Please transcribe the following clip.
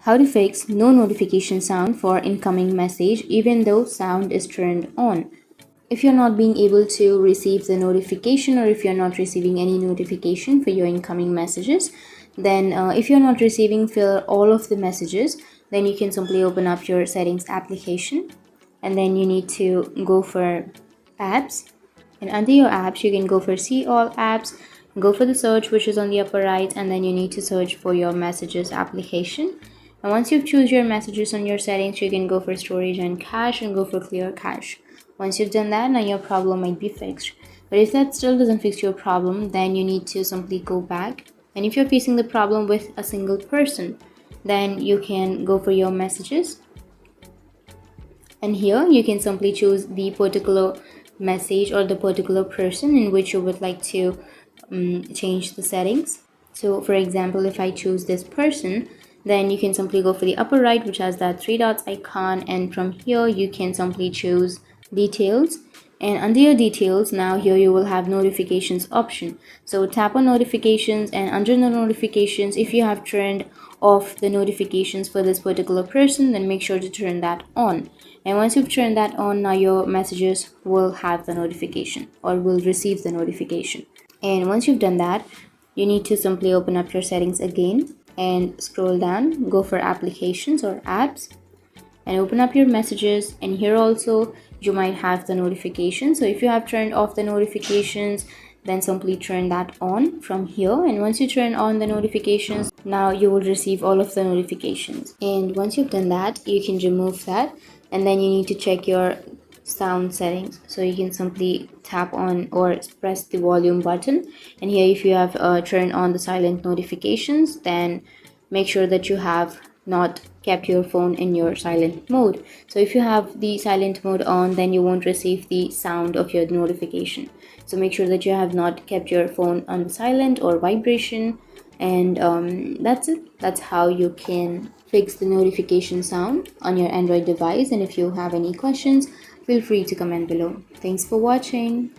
How to fix no notification sound for incoming message even though sound is turned on. If you're not being able to receive the notification, or if you're not receiving any notification for your incoming messages, then if you're not receiving for all of the messages, then you can simply open up your settings application, and then you need to go for apps, and under your apps you can go for see all apps, go for the search which is on the upper right, and then you need to search for your messages application. And once you've choose your messages on your settings, you can go for storage and cache and go for clear cache. Once you've done that, now your problem might be fixed. But if that still doesn't fix your problem, then you need to simply go back. And if you're facing the problem with a single person, then you can go for your messages, and here you can simply choose the particular message or the particular person in which you would like to change the settings. So for example, if I choose this person, then you can simply go for the upper right which has that three dots icon, and from here you can simply choose details, and under your details, now here you will have notifications option. So tap on notifications, and under the notifications, if you have turned off the notifications for this particular person, then make sure to turn that on. And once you've turned that on, now your messages will have the notification or will receive the notification. And once you've done that, you need to simply open up your settings again and scroll down, go for applications or apps, and open up your messages. And here also you might have the notification. So if you have turned off the notifications, then simply turn that on from here. And once you turn on the notifications, now you will receive all of the notifications. And once you've done that, you can remove that, and then you need to check your sound settings. So you can simply tap on or press the volume button, and here if you have turned on the silent notifications, then make sure that you have not kept your phone in your silent mode. So if you have the silent mode on, then you won't receive the sound of your notification. So make sure that you have not kept your phone on silent or vibration, and that's it. That's how you can fix the notification sound on your Android device. And if you have any questions, feel free to comment below. Thanks for watching.